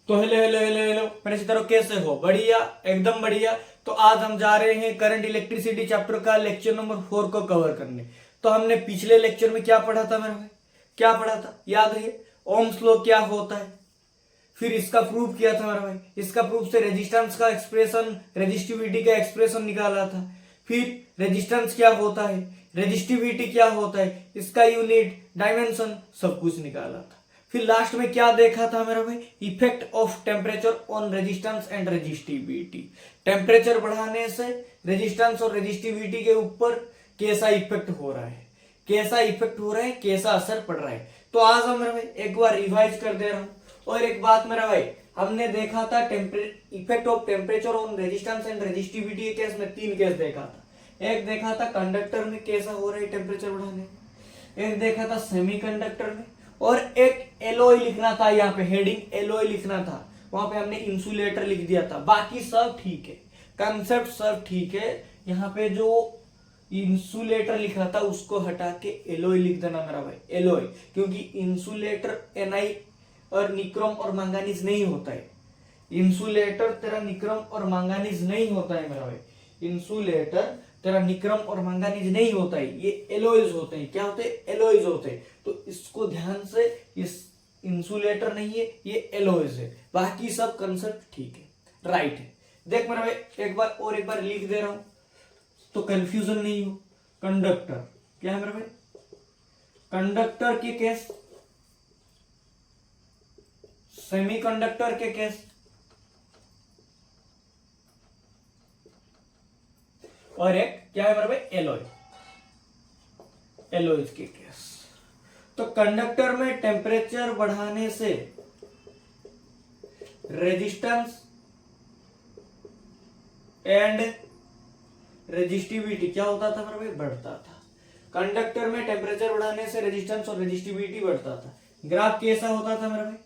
तो hello hello hello hello मेरे तरह कैसे हो? बढ़िया, एकदम बढ़िया। तो आज हम जा रहे हैं करंट इलेक्ट्रिसिटी चैप्टर का लेक्चर नंबर 4 को कवर करने। तो हमने पिछले लेक्चर में क्या पढ़ा था मेरे भाई? क्या पढ़ा था याद है? ओम्स लॉ क्या होता है, फिर इसका प्रूफ किया था मेरे भाई। इसका प्रूफ से रेजिस्टेंस का एक्सप्रेशन, रेजिस्टिविटी का एक्सप्रेशन निकाला था। फिर रेजिस्टेंस क्या होता है, रेजिस्टिविटी क्या होता है, इसका यूनिट, डायमेंशन, सब कुछ निकाला था। फिर लास्ट में क्या देखा था मेरा भाई? Effect of temperature on resistance and resistivity. Temperature बढ़ाने से रेजिस्टेंस और रेजिस्टिविटी के ऊपर कैसा इफेक्ट हो रहा है, कैसा इफेक्ट हो रहा है, कैसा असर पड़ रहा है। तो आज हम मेरा भाई एक बार रिवाइज कर दे रहा हूं। और एक बात मेरा भाई, हमने देखा था effect of temperature on resistance and resistivity के केस में 3 केस देखा था। एक देखा था कंडक्टर में कैसा हो रहा है टेम्परेचर बढ़ाने, एक देखा था सेमीकंडक्टर में, और एक एलॉय लिखना था। यहाँ पे हेडिंग एलॉय लिखना था, वहां पे हमने इंसुलेटर लिख दिया था। बाकी सब ठीक है, कंसेप्ट सब ठीक है। यहाँ पे जो इंसुलेटर लिखा था उसको हटा के एलॉय लिख देना मेरा भाई, एलॉय। क्योंकि इंसुलेटर एनआई और निक्रोम और मैंगानीज नहीं होता है। इंसुलेटर तेरा निक्रोम और मैंगानीज नहीं होता है मेरा भाई। इंसुलेटर तेरा निक्रोम और मैंगानीज नहीं होता है, ये एलॉयज होते हैं। क्या होते हैं? एलॉयज होते हैं। तो इसको ध्यान से, इस इंसुलेटर नहीं है, ये एलॉयज है। बाकी सब कंसेप्ट ठीक है, राइट है। देख मेरा भाई, एक बार और एक बार लिख दे रहा हूं तो कंफ्यूजन नहीं हो। कंडक्टर क्या है मेरा भाई? कंडक्टर के केस, सेमीकंडक्टर के केस, और एक क्या है मेरा भाई? एलॉय, एलॉयज के केस। तो कंडक्टर में टेम्परेचर बढ़ाने से रेजिस्टेंस एंड रेजिस्टिविटी क्या होता था मेरा भाई? बढ़ता था। कंडक्टर में टेम्परेचर बढ़ाने से रेजिस्टेंस और रेजिस्टिविटी बढ़ता था। ग्राफ कैसा होता था मेरा भाई?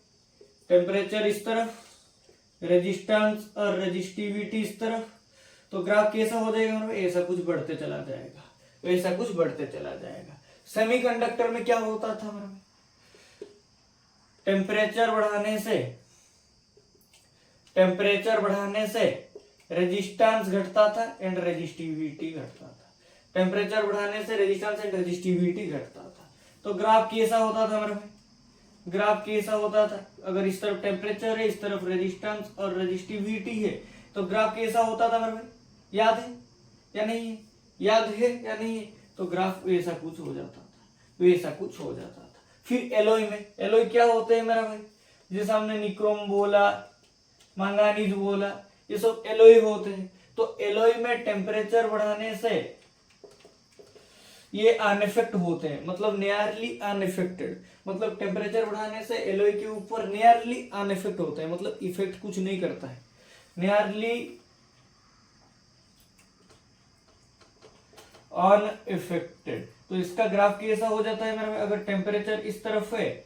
टेम्परेचर इस तरफ, रेजिस्टेंस और रेजिस्टिविटी इस तरफ। तो ग्राफ कैसा हो जाएगा मेरा भाई? ऐसा कुछ बढ़ते चला जाएगा, ऐसा कुछ बढ़ते चला जाएगा। सेमीकंडक्टर में क्या होता था मेरा भाई? टेम्परेचर बढ़ाने से रेजिस्टेंस घटता था एंड रेजिस्टिविटी घटता था। टेम्परेचर बढ़ाने से रेजिस्टेंस एंड रेजिस्टिविटी घटता था। तो ग्राफ कैसा होता था मेरे भाई? ग्राफ कैसा होता था? अगर इस तरफ टेम्परेचर है, इस तरफ रेजिस्टेंस और रेजिस्टिविटी है, तो ग्राफ कैसा होता था मेरे भाई? याद है या नहीं है? याद है या नहीं है? तो ग्राफ ऐसा कुछ हो जाता था, वैसा कुछ हो जाता था। फिर एलॉय में, एलॉय क्या होते हैं मेरा भाई? जैसे हमने निक्रोम बोला, मैंगानीज बोला, ये सब एलॉय होते हैं। तो एलॉय में टेम्परेचर बढ़ाने से ये अनइफेक्ट होते हैं, मतलब नियरली अनइफेक्टेड। मतलब टेम्परेचर बढ़ाने से एलॉय के ऊपर नियरली अनइफेक्ट होते हैं, मतलब इफेक्ट कुछ नहीं करता है, नियरली अनइफेक्टेड। तो इसका ग्राफ कैसा हो जाता है मेरा? अगर टेम्परेचर इस तरफ है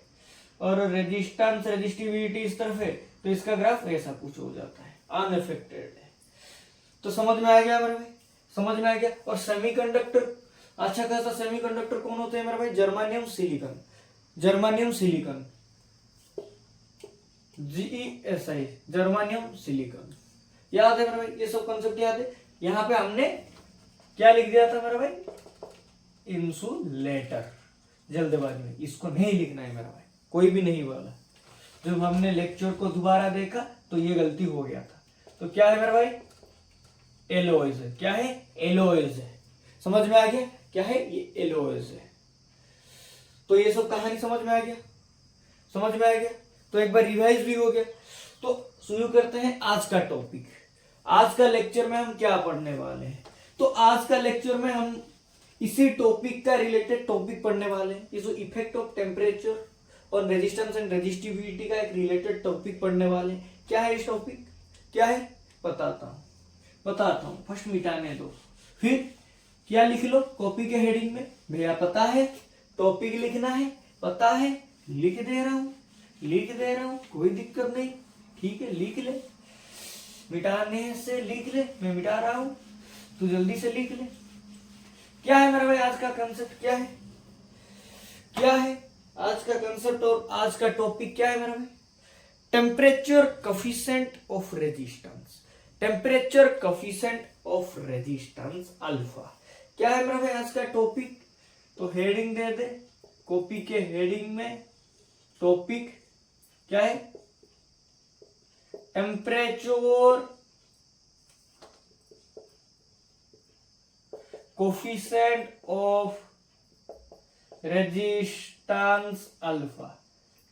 और रेजिस्टेंस रेजिस्टिविटी इस तरफ है, तो इसका ग्राफ ऐसा कुछ हो जाता है, अनइफेक्टेड है। तो समझ में आ गया मेरे भाई? समझ में आ गया। और सेमीकंडक्टर, अच्छा खासा सेमीकंडक्टर कौन होते हैं मेरे भाई? Germanium silicon, germanium silicon, GeSi, germanium silicon. याद है मेरे भाई? ये सब कंसेप्ट याद है। यहां पे हमने क्या लिख दिया था मेरा भाई? इंसुलेटर। जल्दबाजी में इसको नहीं लिखना है मेरा भाई, कोई भी नहीं बोला। जब हमने लेक्चर को दोबारा देखा तो ये गलती हो गया था। तो क्या है मेरा भाई? एलॉयज है। क्या है? एलॉयज है। समझ में आ गया क्या है? ये एलॉयज है। तो ये सब कहानी समझ में आ गया? समझ में आ गया। तो एक बार रिवाइज भी हो गया। तो शुरू करते हैं आज का टॉपिक। आज का लेक्चर में हम क्या पढ़ने वाले हैं? तो आज का लेक्चर में हम इसी टॉपिक का रिलेटेड टॉपिक पढ़ने वाले हैं। ये जो इफेक्ट ऑफ टेम्परेचर और रेजिस्टेंस एंड रेजिस्टिविटी का एक रिलेटेड टॉपिक पढ़ने वाले हैं। क्या है इस टॉपिक? क्या है बताता हूं। फर्स्ट मिटाने दो, फिर क्या लिख लो कॉपी के हेडिंग में? भैया पता है टॉपिक लिखना है, पता है, लिख दे रहा हूं, कोई दिक्कत नहीं, ठीक है, लिख ले। मिटाने से लिख ले, मैं मिटा रहा हूं, तू जल्दी से लिख ले। क्या है मेरे भाई आज का कंसेप्ट? क्या है? क्या है आज का कंसेप्ट और आज का टॉपिक क्या है मेरे भाई? Temperature coefficient of resistance, temperature coefficient of resistance alpha. क्या है मेरा भाई आज का टॉपिक? तो हेडिंग दे दे, कॉपी के हेडिंग में टॉपिक क्या है? Temperature coefficient of resistance alpha.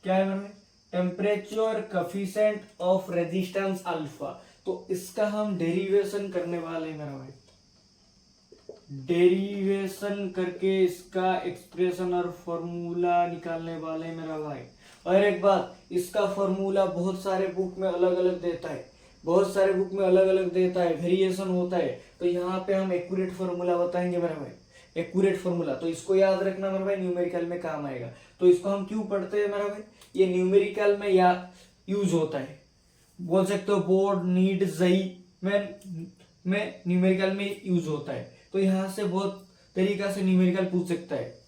क्या है मेरे? Temperature coefficient of resistance alpha. तो इसका हम डेरिवेशन करने वाले हैं मेरा भाई, डेरिवेशन करके इसका एक्सप्रेशन और फॉर्मूला निकालने वाले हैं मेरा भाई। और एक बात, इसका फॉर्मूला बहुत सारे बुक में अलग अलग देता है, बहुत सारे बुक में अलग अलग देता है, वेरिएशन होता है। तो यहाँ पे हम एक्यूरेट फॉर्मूला बताएंगे मेरा भाई, एक्यूरेट फॉर्मूला। तो इसको याद रखना मेरा भाई, न्यूमेरिकल में काम आएगा। तो इसको हम क्यों पढ़ते हैं मेरा भाई? ये न्यूमेरिकल में या यूज होता है, बोल सकते हो बोर्ड नीट जई में न्यूमेरिकल में यूज होता है। तो यहाँ से बहुत तरीका से न्यूमेरिकल पूछ सकता है,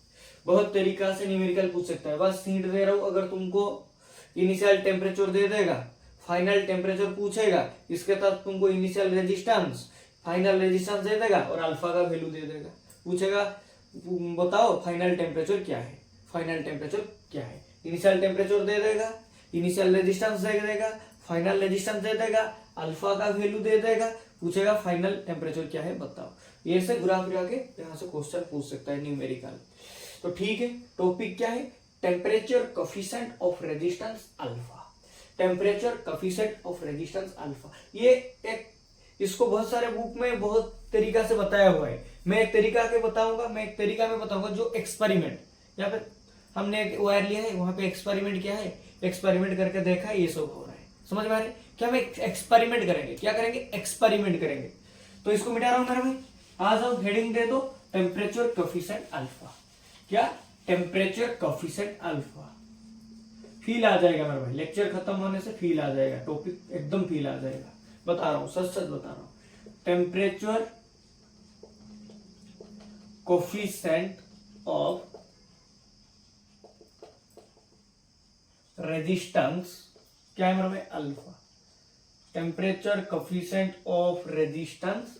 बहुत तरीका से न्यूमेरिकल पूछ सकता है। बस हिंट दे रहा हूँ, अगर तुमको इनिशियल टेम्परेचर दे देगा, फाइनल टेम्परेचर पूछेगा, इसके तहत तुमको इनिशियल रेजिस्टेंस, फाइनल रेजिस्टेंस दे देगा और अल्फा का वैल्यू दे देगा। पूछेगा बताओ फाइनल टेम्परेचर क्या है, फाइनल टेम्परेचर क्या है। इनिशियल टेम्परेचर दे देगा, इनिशियल रेजिस्टेंस दे देगा, फाइनल रेजिस्टेंस दे देगा, अल्फा का वैल्यू दे देगा, पूछेगा फाइनल टेम्परेचर क्या है बताओ। ये से घुरा फिरा के यहाँ से क्वेश्चन पूछ सकता है न्यूमेरिकल। तो ठीक है, टॉपिक क्या है? Temperature coefficient of resistance alpha, temperature coefficient of resistance alpha. ये एक, इसको बहुत सारे बुक में बहुत तरीका से बताया हुआ है। मैं एक तरीका के बताऊंगा, मैं एक तरीका में बताऊंगा जो एक्सपेरिमेंट, या फिर हमने एक वायर लिया है, वहां पे एक्सपेरिमेंट किया है, एक्सपेरिमेंट करके देखा है, ये सब हो रहा है। समझ में आ रहा है? क्या हम एक्सपेरिमेंट करेंगे, क्या करेंगे? एक्सपेरिमेंट करेंगे। तो इसको मिटा रहा हूं मेरा भाई, आ जाओ हेडिंग दे दो, टेम्परेचर कोफिशिएंट अल्फा। क्या? Temperature coefficient alpha. फील आ जाएगा मेरा भाई, लेक्चर खत्म होने से फील आ जाएगा, टॉपिक एकदम फील आ जाएगा। बता रहा हूं, सच सच बता रहा हूं। टेम्परेचर कोफिशिएंट ऑफ रेजिस्टेंस क्या है मेरा भाई? Alpha. Temperature coefficient of resistance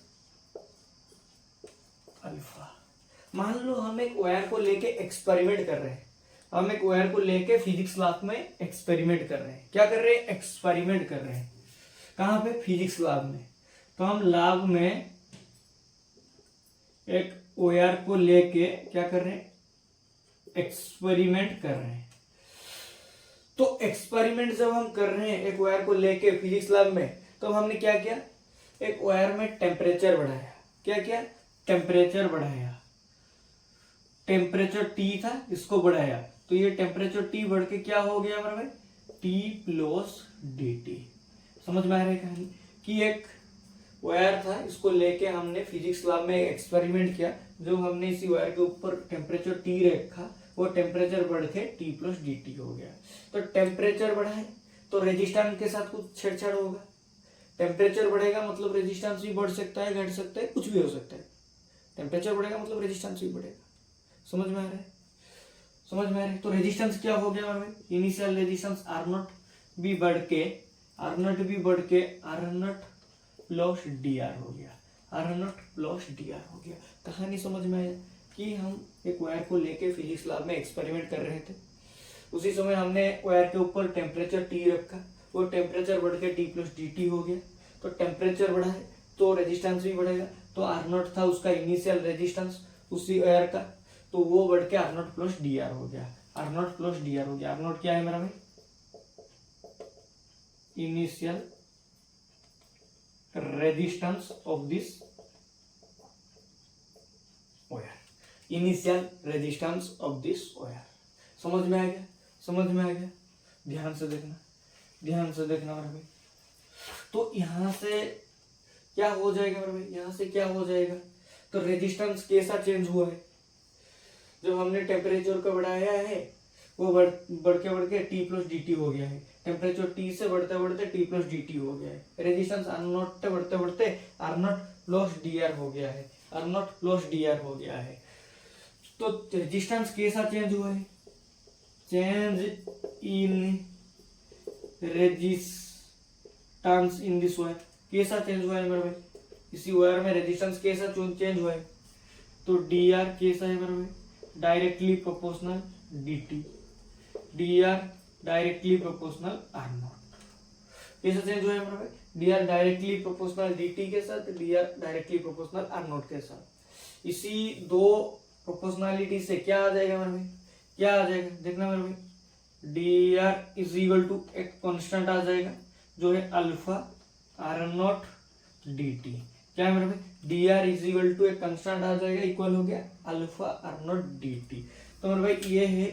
alpha. मान लो हम एक वायर को लेके एक्सपेरिमेंट कर रहे हैं, हम एक वायर को लेके फिजिक्स लैब में एक्सपेरिमेंट कर रहे हैं। क्या कर रहे हैं? एक्सपेरिमेंट कर रहे हैं। कहां पे? फिजिक्स लैब में। तो हम लैब में एक वायर को लेके क्या कर रहे हैं? एक्सपेरिमेंट कर रहे हैं। तो एक्सपेरिमेंट जब हम कर रहे हैं एक वायर को लेके फिजिक्स लैब में, तो हमने क्या किया? एक वायर में टेम्परेचर बढ़ाया। क्या किया? टेम्परेचर बढ़ाया। टेम्परेचर T था, इसको बढ़ाया। तो ये टेम्परेचर T बढ़ के क्या हो गया हमारा भाई? T+dt। समझ में आ रहा है कहानी? कि एक वायर था, इसको लेके हमने फिजिक्स लैब में एक्सपेरिमेंट किया। जो हमने इसी वायर के ऊपर टेम्परेचर T रखा, वो टेम्परेचर बढ़ के T+dt हो गया। तो टेम्परेचर बढ़ा है तो रेजिस्टेंस के साथ कुछ छेड़छाड़ होगा। टेम्परेचर बढ़ेगा मतलब रेजिस्टेंस भी बढ़ सकता है, घट सकता है, कुछ भी हो सकता है। टेम्परेचर बढ़ेगा मतलब रेजिस्टेंस भी बढ़ेगा। समझ में आ रहा है? समझ में आ रहा है? तो रेजिस्टेंस क्या हो गया हमारे? इनिशियल रेजिस्टेंस R0 भी बढ़ के R0+dr हो गया, R0+dr हो गया। कहानी समझ में आया? कि हम एक वायर को लेके फिजिक्स लैब में एक्सपेरिमेंट कर रहे थे, उसी समय हमने वायर के ऊपर टेम्परेचर T रखा, वो टेम्परेचर बढ़ के T+dt हो गया। तो टेम्परेचर बढ़ा है तो रेजिस्टेंस भी बढ़ेगा। तो R0 था उसका इनिशियल रेजिस्टेंस उसी वायर का, तो वो बढ़ के R0+dr हो गया, R0+dr हो गया। R0 क्या है मेरा भाई? Initial resistance of this wire, initial resistance of this wire. समझ में आ गया? समझ में आ गया? ध्यान से देखना, ध्यान से देखना मेरा भाई। तो यहां से क्या हो जाएगा मेरे भाई? यहां से क्या हो जाएगा? तो रेजिस्टेंस कैसा चेंज हुआ है? जब हमने टेम्परेचर को बढ़ाया है, वो बढ़ के T+dt हो गया है। टेम्परेचर T से बढ़ते बढ़ते T+dt हो गया है। रेजिस्टेंस R0 से बढ़ते बढ़ते R0+dr हो गया है, R0+dr हो गया है। तो रेजिस्टेंस कैसा चेंज हुआ है? Change in resistance in this wire कैसा चेंज हुआ है मेरे भाई, इसी वायर में रेजिस्टेंस कैसा चेंज हुआ है, तो डी आर कैसा है मेरे भाई, directly proportional dt, D R directly proportional R naught, कैसा चेंज हुआ है मेरे भाई, D R directly proportional dt के साथ, D R directly proportional R naught के साथ। इसी दो प्रोपोर्शनलिटी से क्या आ जाएगा मेरे भाई, क्या आ जाएगा देखना मेरे भाई, D R is equal to एक कांस्टेंट आ जाएगा जो है alpha R naught D T, क्या है मेरे भाई, D R is equal to एक कांस्टेंट आ जाएगा इक्वल हो गया alpha R naught D T. तो मेरे भाई ये है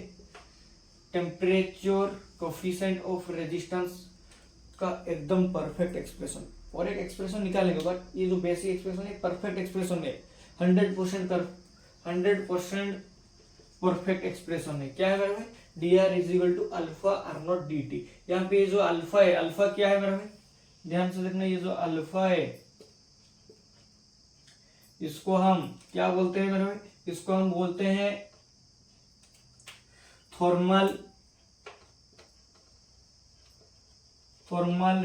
टेम्परेचर कोफिशिएंट ऑफ रेजिस्टेंस का एकदम परफेक्ट एक्सप्रेशन। और एक एक्सप्रेशन निकालेंगे बट ये जो बेसिक एक्सप्रेशन है परफेक्ट एक्सप्रेशन है, 100% परफेक्ट एक्सप्रेशन है। क्या है मेरे भाई, D R is equal to alpha R naught D T. यहाँ पे ये जो अल्फा है, अल्फा क्या है मेरे भाई, ध्यान से देखना, ये जो अल्फा है इसको हम क्या बोलते हैं मेरे भाई, इसको हम बोलते हैं thermal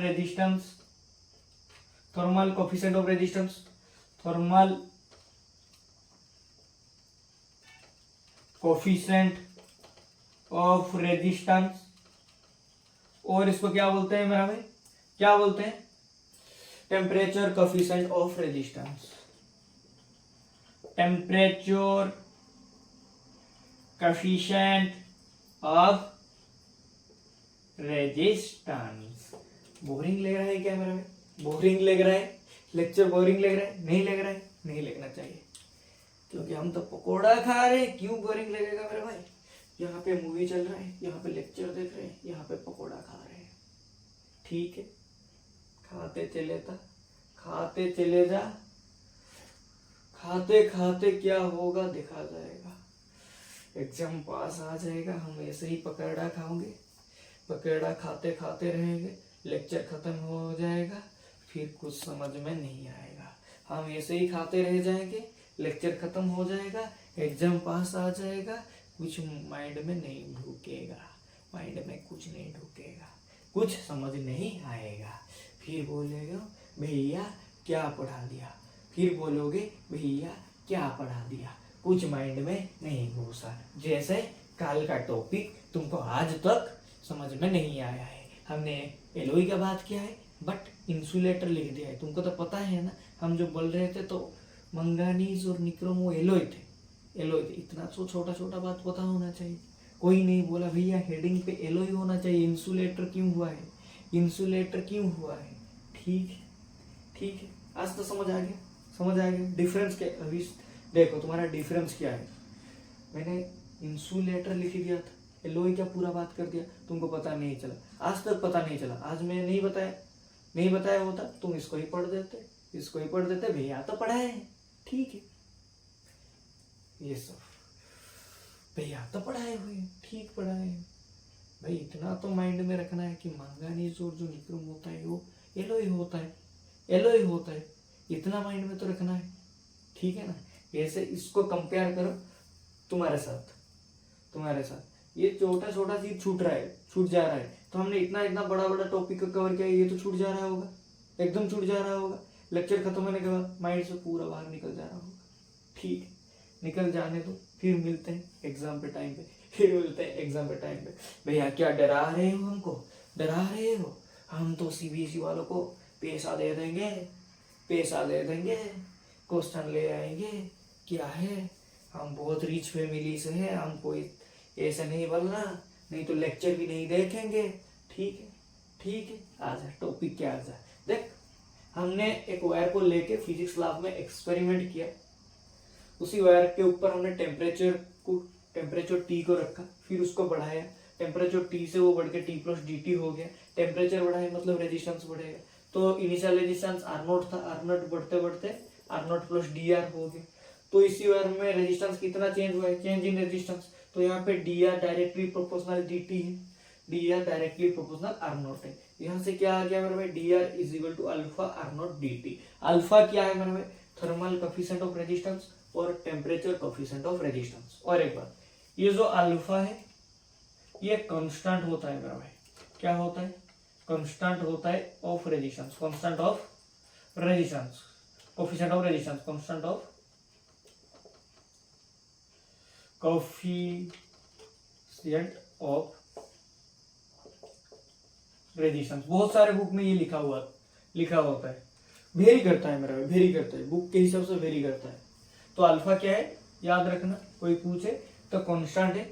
resistance, thermal coefficient of resistance, thermal coefficient of resistance. और इसको क्या बोलते हैं मेरा भाई, क्या बोलते हैं, temperature coefficient of resistance, temperature coefficient of resistance. Boring लग रहा है क्या मेरा भाई, बोरिंग लग रहा है, लेक्चर बोरिंग लग रहा है, नहीं लग रहा है, नहीं लगना चाहिए क्योंकि हम तो पकोड़ा खा रहे हैं, क्यों बोरिंग लगेगा मेरे भाई, यहाँ पे मूवी चल रहा है, यहाँ पे लेक्चर देख रहे हैं, यहाँ पे पकोड़ा खा रहे हैं, ठीक है, खाते चले था, खाते चले जा, खाते खाते क्या होगा देखा जाएगा, एग्जाम पास आ जाएगा, हम ऐसे ही पकौड़ा खाओगे, पकौड़ा खाते खाते रहेंगे, लेक्चर खत्म हो जाएगा, फिर कुछ समझ में नहीं आएगा, हम ऐसे ही खाते रह जाएंगे, लेक्चर खत्म हो जाएगा, एग्जाम पास आ जाएगा, कुछ माइंड में नहीं ढुकेगा, माइंड में कुछ नहीं ढुकेगा, कुछ समझ नहीं आएगा, फिर बोलेगा भैया क्या पढ़ा दिया, फिर बोलोगे भैया क्या पढ़ा दिया, कुछ माइंड में नहीं घुसा, जैसे कल का टॉपिक तुमको आज तक समझ में नहीं आया है, हमने एलओई का बात किया है बट इंसुलेटर लिख दिया है, तुमको तो पता है ना, हम जो बोल रहे थे तो मंगानीज और निक्रोम वो एलॉय थे, एलॉय थे, इतना तो छोटा छोटा बात पता होना चाहिए, कोई नहीं बोला भैया हेडिंग पे एलॉय होना चाहिए, इंसुलेटर क्यों हुआ है, इंसुलेटर क्यों हुआ है, ठीक है, ठीक है, आज तो समझ आ गया, समझ आ गया डिफरेंस क्या, अभी देखो तुम्हारा डिफरेंस क्या है, मैंने इंसुलेटर लिख दिया था, एलॉय क्या पूरा बात कर दिया, तुमको पता नहीं चला, आज तक पता नहीं चला, आज मैं नहीं बताया, नहीं बताया होता तुम इसको ही पढ़ देते, इसको ही पढ़ देते, भैया तो पढ़ाए हैं, ठीक है, ये सब भैया तो पढ़ाए हुए हैं, ठीक पढ़ाए हैं भाई, इतना तो माइंड में रखना है कि मंगानीज और जो निक्रोम होता है वो एलॉय होता है, एलॉय होता है, इतना माइंड में तो रखना है, ठीक है ना। ऐसे इसको कंपेयर करो तुम्हारे साथ, तुम्हारे साथ ये छोटा छोटा चीज छूट रहा है, छूट जा रहा है, तो हमने इतना इतना बड़ा बड़ा टॉपिक कवर किया, ये तो छूट जा रहा होगा, एकदम छूट जा रहा होगा, लेक्चर खत्म होने के बाद माइंड से पूरा बाहर निकल जा रहा होगा, ठीक, निकल जाने दो, फिर मिलते हैं एग्जाम पे टाइम पे, फिर मिलते हैं एग्जाम पे टाइम पे। भैया क्या डरा रहे हो हमको, डरा रहे हो, हम तो सीबीएसई वालों को पैसा दे देंगे, पैसा दे देंगे, क्वेश्चन ले आएंगे, क्या है हम बहुत रिच फैमिली से हैं, हमको ऐसे नहीं बोलना, नहीं तो लेक्चर भी नहीं देखेंगे, ठीक है, ठीक है, आजा टॉपिक क्या आजा देख, हमने एक वायर को लेके फिजिक्स लैब में एक्सपेरिमेंट किया, उसी वायर के ऊपर हमने टेम्परेचर टी को रखा, फिर उसको बढ़ाया, टेम्परेचर टी से वो बढ़ के टी प्लस डी टी हो गया, टेम्परेचर बढ़ाया मतलब रेजिस्टेंस बढ़ेगा, तो इनिशियल रेजिस्टेंस आर नॉट था, आर नॉट बढ़ते बढ़ते R naught plus D R हो गया, तो इसी वायर में रेजिस्टेंस कितना चेंज हुआ है, चेंज इन रेजिस्टेंस, तो यहाँ पे D R directly proportional D T है, D R directly proportional R naught है, यहाँ से क्या आ गया मेरे भाई, D R is equal to alpha R naught D T. Alpha क्या है मेरे भाई, थर्मल कोफिशिएंट ऑफ रेजिस्टेंस और टेम्परेचर कोफिशिएंट ऑफ रेजिस्टेंस। और एक बात, ये जो अल्फा है ये कांस्टेंट होता है मेरा भाई, क्या होता है, कांस्टेंट होता है of resistance, constant of resistance, coefficient of resistance, constant of coefficient of resistance. बहुत सारे बुक में ये लिखा होता है, वेरी करता है मेरा, वेरी करता है, बुक के हिसाब से वेरी करता है। तो अल्फा क्या है याद रखना, कोई पूछे तो कांस्टेंट है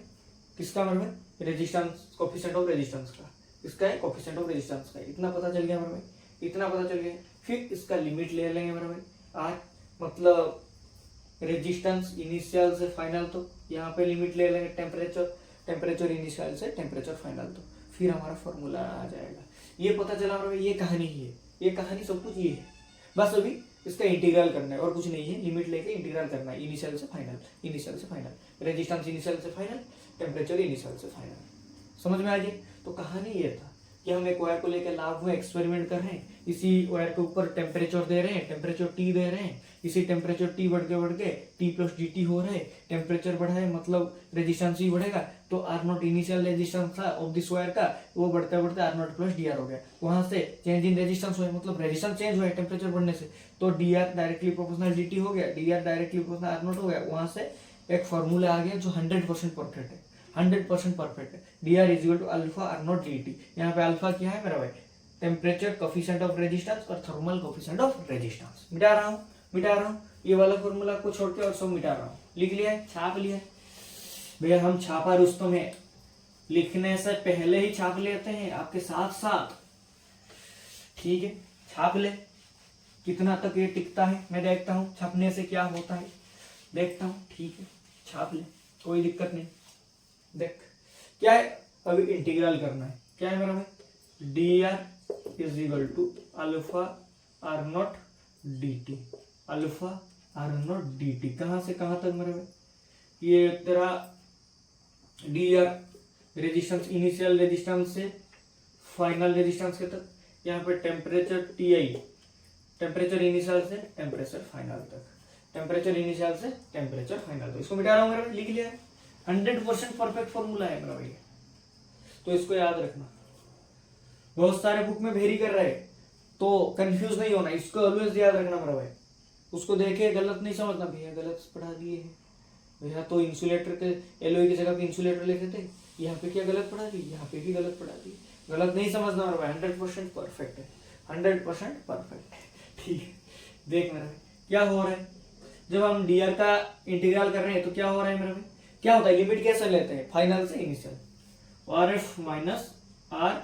किसका मेरे में, रेजिस्टेंस, कोफिशिएंट ऑफ रेजिस्टेंस का, इसका है कोफिशिएंट ऑफ रेजिस्टेंस का। इतना पता चल गया मेरे में, इतना पता चल गया। फिर इसका लिमिट ले लेंगे मेरे में, आर मतलब रेजिस्टेंस इनिशियल से फाइनल, तो यहाँ पे लिमिट ले लेंगे टेम्परेचर इनिशियल से टेम्परेचर फाइनल, तो फिर हमारा फॉर्मूला आ जाएगा। ये पता चला मेरे में, ये कहानी ही है, ये कहानी सब कुछ ये है। बस अभी इसका इंटीग्रल करना है और कुछ नहीं है, लिमिट लेके इंटीग्रल करना है इनिशियल से फाइनल, इनिशियल से फाइनल, रेजिस्टेंस इनिशियल से फाइनल, टेम्परेचर इनिशियल से फाइनल। समझ में आ गई? तो कहानी ये था कि हम एक वायर को लेकर लैब में एक्सपेरिमेंट कर रहे हैं, इसी वायर के ऊपर टेम्परेचर दे रहे हैं, टेम्परेचर टी दे रहे हैं, इसी टेम्परेचर टी बढ़ के टी प्लस डी टी हो रहा है, टेम्परेचर बढ़ा है मतलब रेजिस्टेंस ही बढ़ेगा, तो आर नॉट इनिशियल रेजिस्टेंस था ऑफ दिस वायर का, वो बढ़ते बढ़ते R naught plus D R हो गया, वहां से चेंज इन रेजिस्टेंस हुआ, मतलब रेजिस्टेंस चेंज हुआ है टेम्परेचर बढ़ने से, तो D R directly proportional D T हो गया, D R directly proportional R naught हो गया। वहां से एक फॉर्मूला आ गया जो 100% परफेक्ट है, 100% परफेक्ट है, D R is equal to alpha R naught D T. यहाँ पे अल्फा क्या है मेरा भाई, टेम्परेचर कोफिशिएंट ऑफ रेजिस्टेंस और थर्मल कोफिशिएंट ऑफ रेजिस्टेंस। मिटा रहा हूँ ये वाला फॉर्मूला को छोड़ के और सब मिटा रहा हूँ। लिख लिया है, छाप लिया है भैया, हम छापा रुस्तम है, लिखने से पहले ही छाप लेते हैं आपके साथ साथ, ठीक है? छाप ले, कितना तक ये टिकता है मैं देखता हूँ, छापने से क्या होता है देखता हूँ, ठीक है? छाप ले, कोई दिक्कत नहीं। देख क्या है, अभी इंटीग्रल करना है, क्या है मेरा भाई, D R is equal to alpha R naught D T, alpha R naught D T, कहां से कहां तक मेरा भाई, ये तेरा D R resistance initial resistance से फाइनल रेजिस्टेंस के तक, यहाँ पे temperature T I, temperature initial से टेम्परेचर फाइनल तक, टेम्परेचर इनिशियल से टेम्परेचर फाइनल तक। इसको मिटा रहा हूँ मेरा भाई, लिख लिया है, 100% परफेक्ट फॉर्मूला है मेरा भाई, तो इसको याद रखना। बहुत सारे बुक में वेरी कर रहे हैं तो कंफ्यूज नहीं होना, इसको ऑलवेज याद रखना मेरा भाई। उसको देखे गलत नहीं समझना, भैया गलत पढ़ा दिए हैं भैया, तो इंसुलेटर के एलओई की जगह पे इंसुलेटर लिखे थे, यहाँ पे क्या गलत पढ़ा दी, यहाँ पे भी गलत पढ़ा दी, गलत नहीं समझना मेरा भाई, 100% परफेक्ट है, 100% परफेक्ट है, ठीक है? देख मेरा भाई क्या हो रहा है, जब हम डी आर का इंटीग्रल कर रहे हैं तो क्या हो रहा है मेरा भाई, क्या होता है, लिमिट कैसे लेते हैं, फाइनल से initial, R F minus R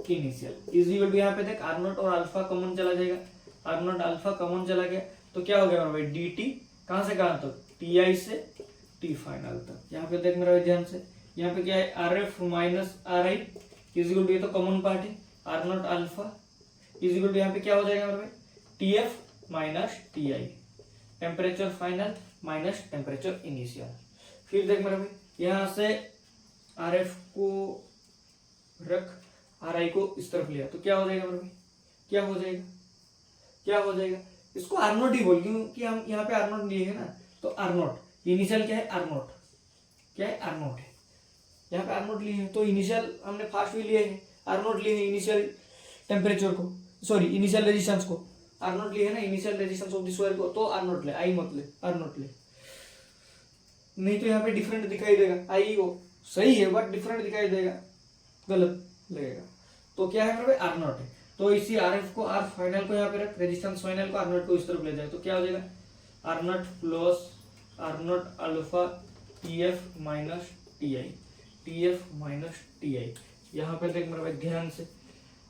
initial is equal to, यहाँ पे देख आर नॉट और अल्फा कॉमन चला जाएगा, आर नॉट अल्फा कॉमन चला गया, तो क्या हो गया मेरा भाई, डी टी कहां से कहां तक, टी आई से टी फाइनल तक। यहाँ पे देख मेरा भाई ध्यान से, यहाँ पे क्या है, R F minus R I is equal to, ये तो कॉमन पार्ट है, R naught alpha is equal to, यहाँ पे क्या हो जाएगा मेरा भाई, T F minus T I, temperature final minus temperature initial. फिर देख मेरा भाई यहाँ से आर एफ को रख, आर आई को इस तरफ लिया, तो क्या हो जाएगा मेरे भाई, क्या हो जाएगा, क्या हो जाएगा, इसको आर नोट ही बोल, क्योंकि हम यहाँ पे आर नोट लिए है ना, तो आर नोट इनिशियल क्या है, आर नोट क्या है, आर नोट है, यहाँ पे आर नोट लिए हैं, तो इनिशियल हमने फास्ट भी लिए हैं, आर नोट लिए हैं इनिशियल टेम्परेचर को, सॉरी इनिशियल रेजिस्टेंस को, आर नोट लिए है ना, initial resistance of this wire को, तो आर नोट ले, आई मत ले, आर नोट ले, नहीं तो यहाँ पे डिफरेंट दिखाई देगा, आई वो सही है बट डिफरेंट दिखाई देगा, गलत लगेगा, तो क्या है मेरे भाई, आर नोट है, तो इसी आर एफ को, आर फाइनल को यहाँ पे रख, रेजिस्टेंस फाइनल को आर नोट को इस तरफ ले जाए, तो क्या हो जाएगा, R naught plus R naught alpha T F minus T I, T F minus T I. यहाँ पे देख मेरे भाई ध्यान से,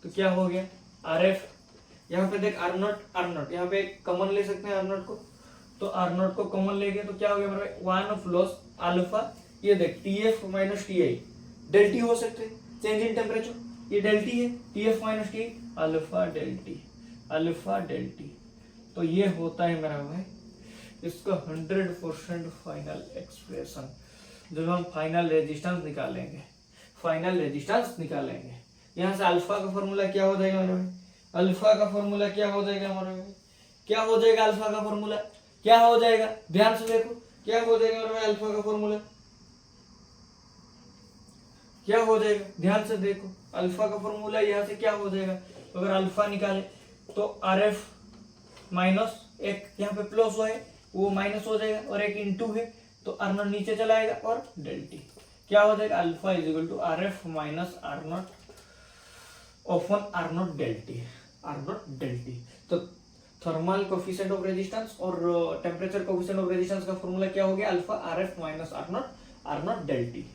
तो क्या हो गया, आर एफ, यहाँ पे देख आर नोट यहाँ पे कॉमन ले सकते हैं आर नोट को, तो आर नोट को कॉमन ले गए, तो क्या हो गया मेरे भाई, 1 प्लस अल्फा, ये देख T F minus T I, del T हो सकते हैं, चेंज इन टेम्परेचर, ये डेल टी है, T F minus T, alpha del T, alpha del T, तो ये होता है मेरा भाई इसका 100% फाइनल एक्सप्रेशन। जब हम फाइनल रेजिस्टेंस निकालेंगे, फाइनल रेजिस्टेंस निकालेंगे, यहाँ से अल्फा का फॉर्मूला क्या हो जाएगा मेरे भाई, अल्फा का फॉर्मूला क्या हो जाएगा हमारे भाई, क्या हो जाएगा अल्फा का फॉर्मूला, क्या हो जाएगा, ध्यान से देखो क्या हो जाएगा मेरे भाई, अल्फा का फॉर्मूला क्या हो जाएगा, ध्यान से देखो अल्फा का फॉर्मूला यहाँ से क्या हो जाएगा, अगर अल्फा निकाले तो RF माइनस एक यहाँ पे प्लस है वो माइनस हो जाएगा और एक इंटू है तो आर नॉट नीचे चला आएगा और डेल टी क्या हो जाएगा, alpha is equal to RF minus R naught upon R naught del T. तो थर्मल कोफिशिएंट ऑफ रेजिस्टेंस और टेम्परेचर कोफिशिएंट ऑफ रेजिस्टेंस का फॉर्मूला क्या हो गया, alpha RF minus R naught del T.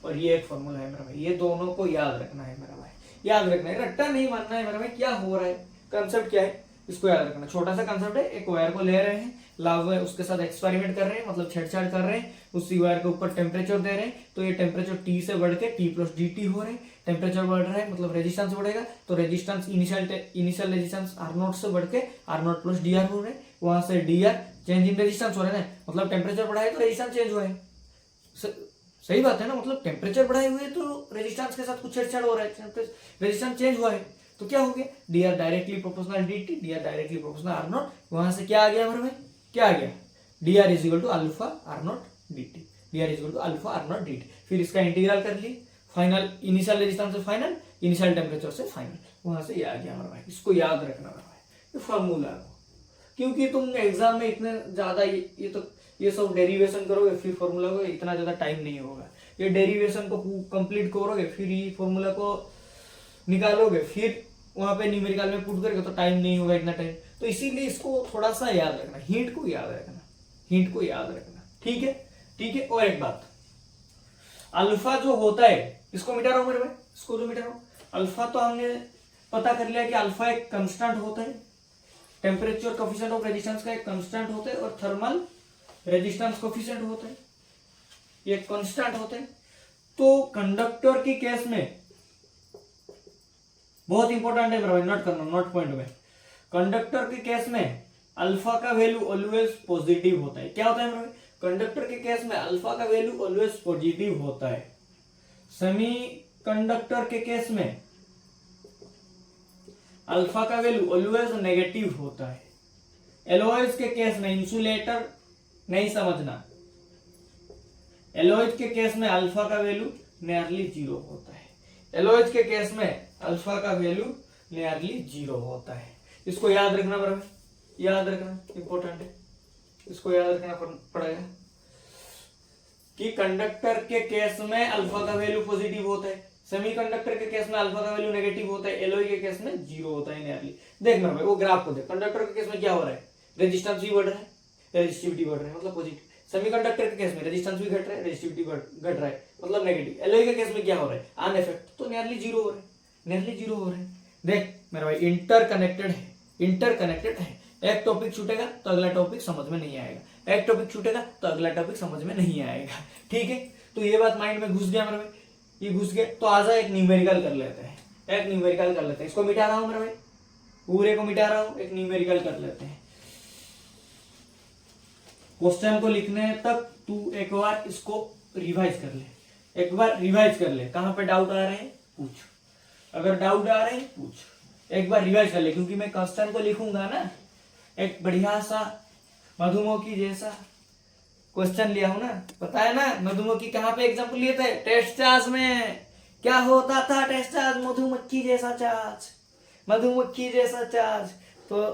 और ये एक फॉर्मूला है मेरा भाई, ये दोनों को याद रखना है मेरा भाई, याद रखना है, रट्टा नहीं मानना है मेरा भाई। क्या हो रहा है, कंसेप्ट क्या है इसको याद रखना। छोटा सा कंसेप्ट है, एक वायर को ले रहे हैं, लाव उसके साथ एक्सपेरिमेंट कर रहे हैं, मतलब छेड़छाड़ कर रहे हैं, उसी वायर के ऊपर टेम्परेचर दे रहे हैं, तो ये टेम्परेचर T से बढ़ के T प्लस dt हो रहे हैं। टेम्परेचर बढ़ रहा है मतलब रेजिस्टेंस बढ़ेगा, तो रेजिस्टेंस इनिशियल रेजिस्टेंस R0 से बढ़ के R0 प्लस dr हो रहे हैं, वहां से dr चेंज इन रेजिस्टेंस हो रहा है ना, मतलब टेम्परेचर बढ़ा है तो रेजिस्टेंस चेंज हुआ है। सही बात है ना, मतलब टेम्परेचर बढ़ाए हुए तो रेजिस्टेंस के साथ कुछ छेड़छाड़ हो रहा है, रेजिस्टेंस चेंज हुआ है, तो क्या हो गया, dr directly proportional dt, dr directly proportional R0, वहां से क्या आ गया हमारे में, क्या आ गया, dr is equal to alpha R0 dt, dr is equal to alpha R0 dt। फिर इसका इंटीग्रल कर लिए, फाइनल इनिशियल रेजिस्टेंस से फाइनल, इनिशियल टेम्परेचर से फाइनल, वहां से ये आ गया हमारा भाई। इसको याद रखना हमारा भाई, ये फॉर्मूला को, क्योंकि तुम एग्जाम में इतने ज्यादा ये सब डेरिवेशन करोगे, फिर फॉर्मूला को इतना ज्यादा टाइम नहीं होगा। ये डेरिवेशन को कंप्लीट करोगे, फिर ये फॉर्मूला को निकालोगे, फिर वहां पे न्यूमेरिकल में पुट करके तो टाइम नहीं होगा इतना टाइम, तो इसीलिए इसको थोड़ा सा याद रखना, हिंट को याद रखना, हिंट को याद रखना, ठीक है, ठीक है। और एक बात, अल्फा जो होता है, इसको मिटा रहा हूं मेरे भाई, इसको जो मिटा रहा हूं, अल्फा तो हमने पता कर लिया कि अल्फा एक कंस्टेंट होता है, टेम्परेचर कोफिशिएंट ऑफ रेजिस्टेंस का एक कंस्टेंट होता है, और थर्मल रेजिस्टेंस कोफिशिएंट होता है, ये कांस्टेंट होते हैं। तो कंडक्टर की केस में बहुत इंपॉर्टेंट है, नोट करना, नोट पॉइंट में, कंडक्टर के केस में अल्फा का वैल्यू ऑलवेज पॉजिटिव होता है। क्या होता है मेरे, कंडक्टर के केस में अल्फा का वैल्यू ऑलवेज पॉजिटिव होता है। सेमी कंडक्टर के केस में अल्फा का वैल्यू ऑलवेज नेगेटिव होता है। एलॉयज के केस में, इंसुलेटर नहीं समझना, एलॉयज के केस में अल्फा का वैल्यू नियरली 0 होता है। एलॉयज के केस में अल्फा का वैल्यू नियरली 0 होता है। इसको याद रखना बराबर, याद रखना इंपॉर्टेंट है, इसको याद रखना पड़ेगा कि कंडक्टर के केस में अल्फा का वैल्यू पॉजिटिव होता है, सेमीकंडक्टर के केस में अल्फा का वैल्यू नेगेटिव होता है, एलॉय के केस में 0 होता है नियरली। देख मेरे भाई वो ग्राफ को देख, कंडक्टर के केस में क्या हो रहा है, रेजिस्टेंस भी बढ़ रहा है, रेजिस्टिविटी बढ़ रहा है, मतलब पॉजिटिव। सेमीकंडक्टर के केस में रेजिस्टेंस भी घट रहा है, रेजिस्टिविटी घट रहा है, मतलब नेगेटिव। एलॉय के केस में क्या हो रहा है, अन इफेक्ट, तो नियरली 0 हो रहा है, नियरली 0 हो रहा है। देख मेरा भाई इंटरकनेक्टेड है, इंटरकनेक्टेड है। एक टॉपिक छूटेगा तो अगला टॉपिक समझ में नहीं आएगा, एक टॉपिक छूटेगा तो अगला टॉपिक समझ में नहीं आएगा, ठीक है। तो ये बात माइंड में घुस गया मेरे भाई, ये घुस गया, तो आजा एक न्यूमेरिकल कर लेते हैं, एक न्यूमेरिकल कर लेते हैं। इसको मिटा रहा हूं मेरे भाई, पूरे को मिटा रहा हूं, एक न्यूमेरिकल कर लेते हैं। क्वेश्चन को लिखने तक तू एक बार इसको रिवाइज कर ले, एक बार रिवाइज कर ले, कहां पे डाउट आ रहे हैं पूछ, अगर डाउट आ रहे हैं पूछ, एक बार रिवाइज कर ले, क्योंकि मैं क्वेश्चन को लिखूंगा ना, एक बढ़िया सा मधुमक्खी जैसा क्वेश्चन लिया हूं ना, पता है ना मधुमक्खी कहां पे एग्जाम्पल लिए थे, टेस्ट चार्ज में क्या होता था, टेस्ट चार्ज मधुमक्खी जैसा चार्ज, मधुमक्खी जैसा चार्ज। तो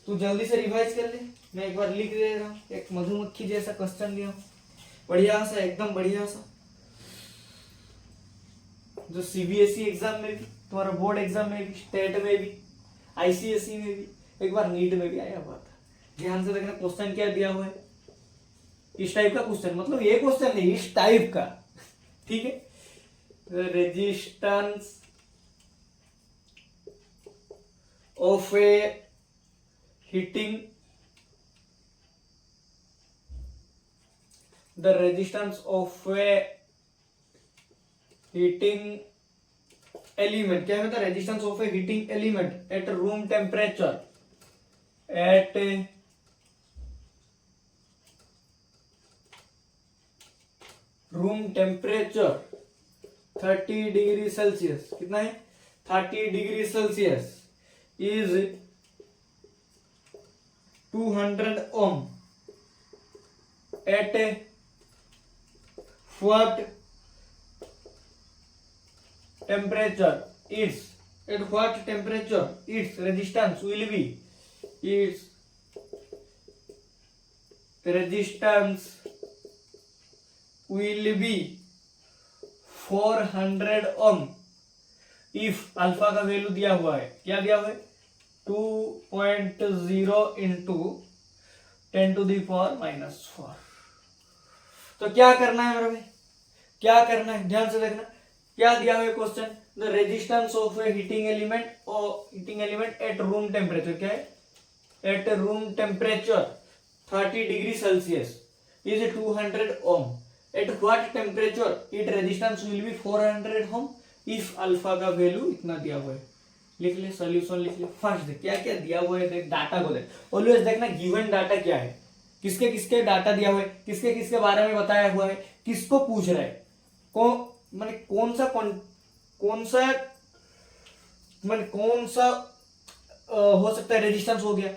तू जल्दी से रिवाइज कर ले, मैं एक बार लिख दे रहा हूँ, एक मधुमक्खी जैसा क्वेश्चन लिया हूँ, बढ़िया सा, एकदम बढ़िया सा, जो सीबीएसई एग्जाम में भी, तुम्हारा बोर्ड एग्जाम में भी, स्टेट में भी, आईसीएसई में भी, एक बार नीट में भी आया हुआ था। ध्यान से देखना क्वेश्चन क्या दिया हुआ है, इस टाइप का क्वेश्चन, मतलब ये क्वेश्चन नहीं, इस टाइप का, ठीक है। Resistance of a heating, the resistance of a heating element, क्या है, resistance of a heating element at room temperature, at room temperature 30 degree Celsius, कितना है 30 degree Celsius is 200 ohm at what temperature its at what temperature its resistance will be, its resistance will be 400 ohm if alpha का value दिया हुआ है, क्या दिया हुआ है 2.0 इंटू 10⁻⁻⁴। तो क्या करना है मेरे भाई, क्या करना है, ध्यान से देखना क्या दिया हुआ है question, the resistance of a heating element at room temperature, क्या है at room temperature 30 degree Celsius is 200 ohm, at what temperature it resistance will be 400 ohm if alpha का वैल्यू इतना दिया हुआ है। लिख ले सॉल्यूशन, लिख ले फर्स्ट देख क्या क्या दिया हुआ है, देख डाटा को देख, ऑलवेज देखना गिवन डाटा क्या है, किसके किसके डाटा दिया हुआ है, किसके किसके बारे में बताया हुआ है, किसको पूछ रहा है, माने कौन सा हो सकता है रेजिस्टेंस हो गया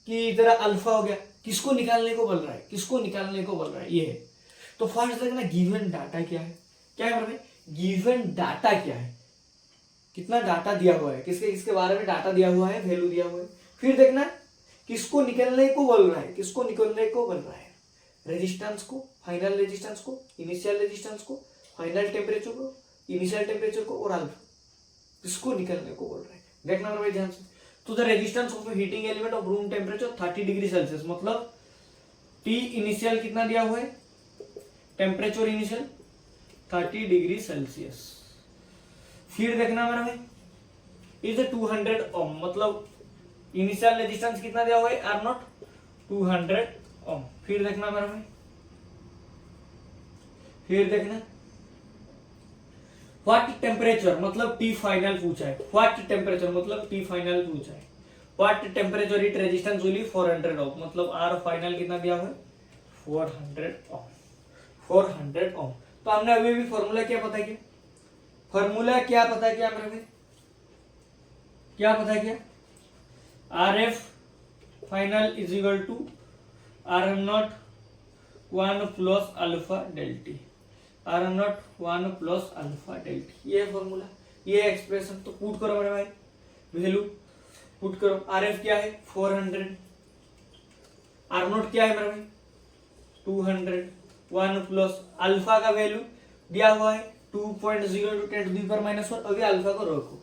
कि तेरा अल्फा हो गया, किसको निकालने को बोल रहा है, किसको निकालने को बोल रहा है, ये है। तो फर्स्ट देखना गिवन डाटा क्या है, क्या है भाई गिवन डाटा क्या है, कितना डाटा दिया हुआ है, किसके किसके बारे में डाटा दिया हुआ है, वैल्यू दिया हुआ है। फिर देखना किसको निकलने को बोल रहा है, किसको निकलने को बोल रहा है, रेजिस्टेंस को, फाइनल रेजिस्टेंस को, इनिशियल रेजिस्टेंस को, फाइनल टेम्परेचर को, इनिशियल टेम्परेचर को और अल्फा, किसको निकलने को बोल रहा है, देखना मेरे भाई ध्यान से। तो the resistance of heating element of room temperature 30 degree Celsius, मतलब टी इनिशियल कितना दिया हुआ है, टेम्परेचर इनिशियल 30 डिग्री सेल्सियस। फिर देखना मेरा भाई इज 200 ओम, मतलब इनिशियल रेजिस्टेंस कितना दिया हुआ है आर नॉट 200 ओम। फिर देखना मेरा भाई, फिर देखना व्हाट टेम्परेचर, मतलब टी फाइनल पूछा है, व्हाट टेम्परेचर मतलब टी फाइनल पूछा है, what temperature it resistance will be 400 ओम, मतलब आर फाइनल कितना दिया हुआ है 400 ओम, 400 ओम। तो हमने अभी भी फॉर्मूला क्या पता किया, फॉर्मूला क्या पता किया मेरे भाई, क्या पता किया, R F final is equal to R naught 1 plus alpha delta T, R naught 1 plus alpha delta T, ये फॉर्मूला, ये एक्सप्रेशन। तो पुट करो मेरे भाई, वैल्यू पुट करो, आर एफ क्या है 400, आर नॉट क्या है मेरे भाई 200, 1 प्लस अल्फा का वैल्यू दिया हुआ है 2.0 × 10⁻⁻⁴, अभी अल्फा को रखो,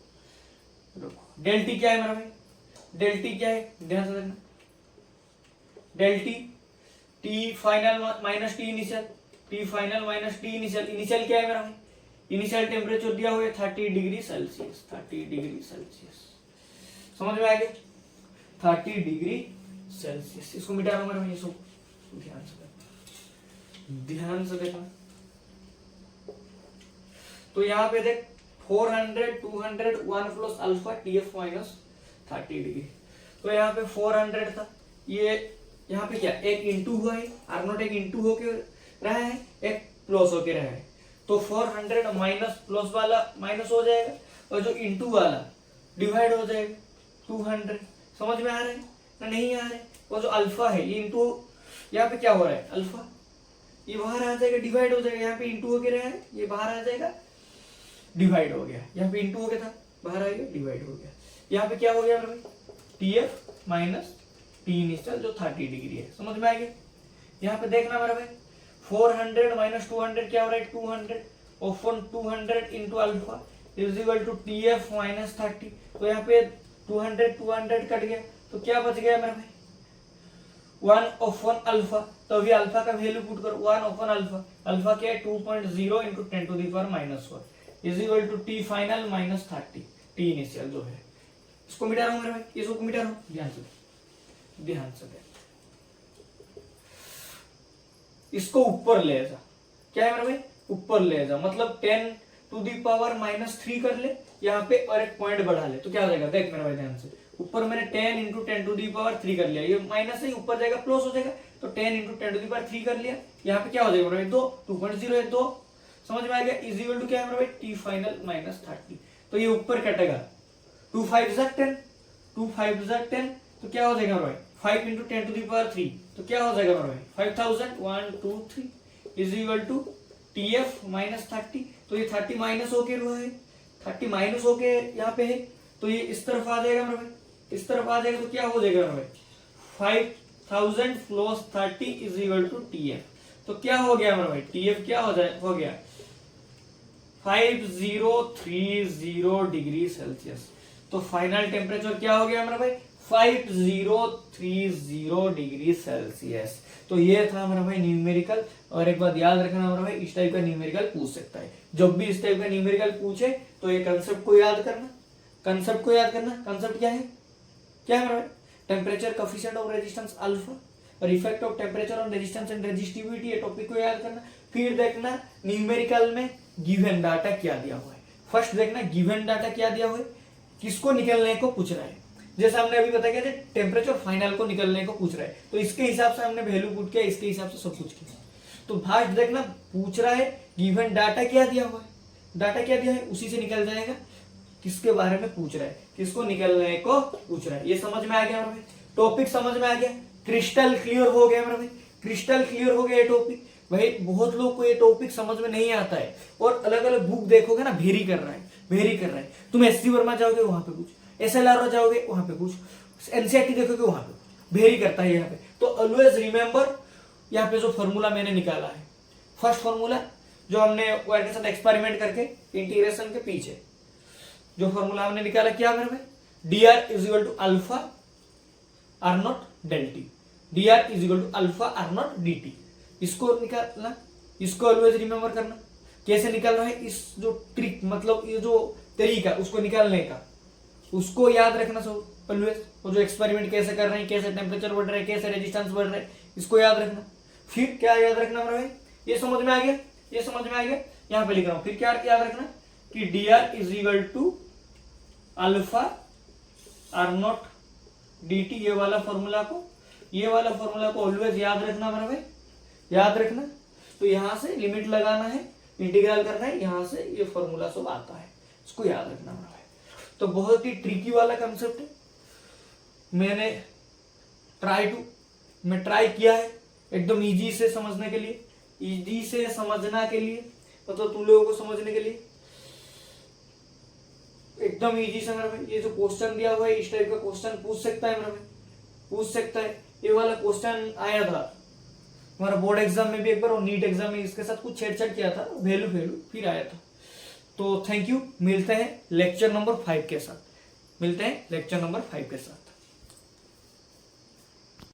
डेल्टी क्या है मेरा भाई, डेल्टी क्या है ध्यान से देखना, delta T T final minus T initial, T final minus T initial, initial क्या है मेरा भाई, इनिशियल टेम्परेचर दिया हुआ है 30 डिग्री सेल्सियस, 30 डिग्री सेल्सियस, समझ में आ गया 30 डिग्री सेल्सियस। इसको मिटा रहा हूं मेरा भाई, इसको ध्यान से देखना, ध्यान से देखना। तो यहाँ पे देख 400, 200, 1 plus alpha TF minus 30 degree, तो यहाँ पे 400 था, ये यहाँ पे क्या एक इंटू हुआ है, आर नॉट एक इंटू होके रहा है, एक प्लस होके रहा है, तो 400 माइनस प्लस वाला माइनस हो जाएगा और जो इंटू वाला डिवाइड हो जाएगा 200। समझ में आ रहा है ना, नहीं आ रहा है, वो जो अल्फा है ये इंटू, यहाँ पे क्या हो रहा है अल्फा, ये बाहर आ जाएगा डिवाइड हो जाएगा, यहाँ पे इंटू होके रहा है, ये बाहर आ जाएगा डिवाइड हो गया, यहाँ पे इंटू हो गया था बाहर आ गया डिवाइड हो गया, यहाँ पे क्या हो गया मेरे भाई टीएफ माइनस टी इनिशियल जो 30 डिग्री है, समझ में आ गया। यहाँ पे देखना मेरा भाई 400 माइनस 200 क्या हो रहा है 200, upon 200 into alpha is equal to TF minus 30, तो यहाँ पे 200 कट गया, तो क्या बच गया मेरा भाई 1 ओपन अल्फा, तो अभी अल्फा का वैल्यू पुट करो 1 ओपन अल्फा, अल्फा क्या है 2.0 into 10⁻⁻⁴ is equal to T final minus 30 T initial जो है, इसको मिटा रहा हूं मेरे भाई, इसको मिटा रहा हूं, ध्यान से ध्यान से देख, इसको ऊपर ले जा, क्या है मेरे भाई ऊपर ले जा, मतलब 10⁻³ कर ले यहाँ पे और एक पॉइंट बढ़ा ले, तो क्या हो जाएगा देख मेरे भाई ध्यान से, ऊपर मैंने 10 × 10⁻³ कर लिया, ये माइनस से ऊपर जाएगा प्लस हो जाएगा, तो 10 × 10⁻³ कर लिया, यहाँ पे क्या हो जाएगा मेरे भाई 2, 2.0 है 2, समझ में आ गया, इज इक्वल टू क्या है मेरे भाई टी फाइनल माइनस 30, तो ये ऊपर कटेगा 2 5 10, 2 5 10, तो क्या हो जाएगा मेरे भाई 5 × 10⁻³, तो क्या हो जाएगा मेरे भाई 5000, 1 2 3 is equal to TF minus 30, तो ये 30 माइनस होके हुआ है 30 माइनस होके यहाँ पे है, तो ये इस तरफ आ जाएगा मेरे भाई, इस तरफ आ जाएगा तो क्या हो जाएगा मेरे भाई 5000 plus 30 is equal to TF। तो क्या हो गया मेरे भाई, TF क्या हो गया 5030 डिग्री सेल्सियस। तो फाइनल टेम्परेचर क्या हो गया मेरा भाई 5030 डिग्री सेल्सियस। तो ये था मेरा भाई न्यूमेरिकल। और एक बात याद रखना मेरा भाई, इस टाइप का न्यूमेरिकल पूछ सकता है। जब भी इस टाइप का न्यूमेरिकल पूछे तो ये कंसेप्ट को याद करना, कंसेप्ट को याद करना। कंसेप्ट क्या है, क्या है मेरा भाई, temperature coefficient of resistance alpha और effect of temperature on resistance and resistivity, ये टॉपिक को याद करना। फिर देखना न्यूमेरिकल में गिवन डाटा क्या दिया हुआ है। फर्स्ट देखना गिवन डाटा क्या दिया हुआ है, किसको निकलने को पूछ रहा है। जैसे हमने अभी बताया कि टेम्परेचर फाइनल को निकलने को पूछ रहा है, तो इसके हिसाब से हमने वैल्यू पुट किया, इसके हिसाब से सब कुछ किया। तो फर्स्ट देखना पूछ रहा है गिवन डाटा क्या दिया हुआ है, डाटा क्या दिया है उसी से निकल जाएगा किसके बारे में पूछ रहा है, किसको निकलने को पूछ रहा है। ये समझ में आ गया मेरे भाई, टॉपिक समझ में आ गया, क्रिस्टल क्लियर हो गया मेरे भाई, क्रिस्टल क्लियर हो गया ये टॉपिक। भाई बहुत लोग को ये टॉपिक समझ में नहीं आता है, और अलग अलग बुक देखोगे ना वेरी कर रहा है, वेरी कर रहा है। तुम SC वर्मा जाओगे वहां पे कुछ, SLR जाओगे वहां पे कुछ, NCERT देखोगे वहां पे वेरी करता है यहाँ पे। तो ऑलवेज रिमेंबर यहाँ पे जो फॉर्मूला मैंने निकाला है, फर्स्ट फॉर्मूला जो हमने वायर के साथ एक्सपेरिमेंट करके इंटीग्रेशन के पीछे जो फॉर्मूला हमने निकाला, क्या मेरे भाई dr is equal to alpha R naught del T, dr is equal to alpha R naught dt। इसको निकालना, इसको ऑलवेज रिमेंबर करना। कैसे निकालना है, इस जो ट्रिक मतलब ये जो तरीका उसको निकालने का, उसको याद रखना सब ऑलवेज। वो जो एक्सपेरिमेंट कैसे कर रहे हैं, कैसे टेम्परेचर बढ़ रहा है, कैसे रेजिस्टेंस बढ़ रहा है, इसको याद रखना। फिर क्या याद रखना मेरा भाई, ये समझ में आ गया, ये समझ में आ गया, यहाँ पे लिख रहा हूं। फिर क्या याद रखना कि dr is equal to alpha R naught dt, ये वाला फॉर्मूला को ऑलवेज याद रखना मेरा भाई, याद रखना। तो यहां से लिमिट लगाना है, इंटीग्रल करना है, यहां से ये फॉर्मूला सब आता है, इसको याद रखना मेरा भाई। तो बहुत ही ट्रिकी वाला कंसेप्ट है, मैंने ट्राई किया है एकदम इजी से समझने के लिए, इजी से समझना के लिए, मतलब तुम लोगों को समझने के लिए एकदम इजी से मेरा भाई। ये जो क्वेश्चन दिया हुआ है इस टाइप का क्वेश्चन पूछ सकता है मेरा भाई, पूछ सकता है। ये वाला क्वेश्चन आया था हमारा बोर्ड एग्जाम में भी एक बार, और नीट एग्जाम में इसके साथ कुछ छेड़छाड़ किया था, वैल्यू फिर आया था। तो थैंक यू, मिलते हैं लेक्चर नंबर 5 के साथ, मिलते हैं लेक्चर नंबर 5 के साथ।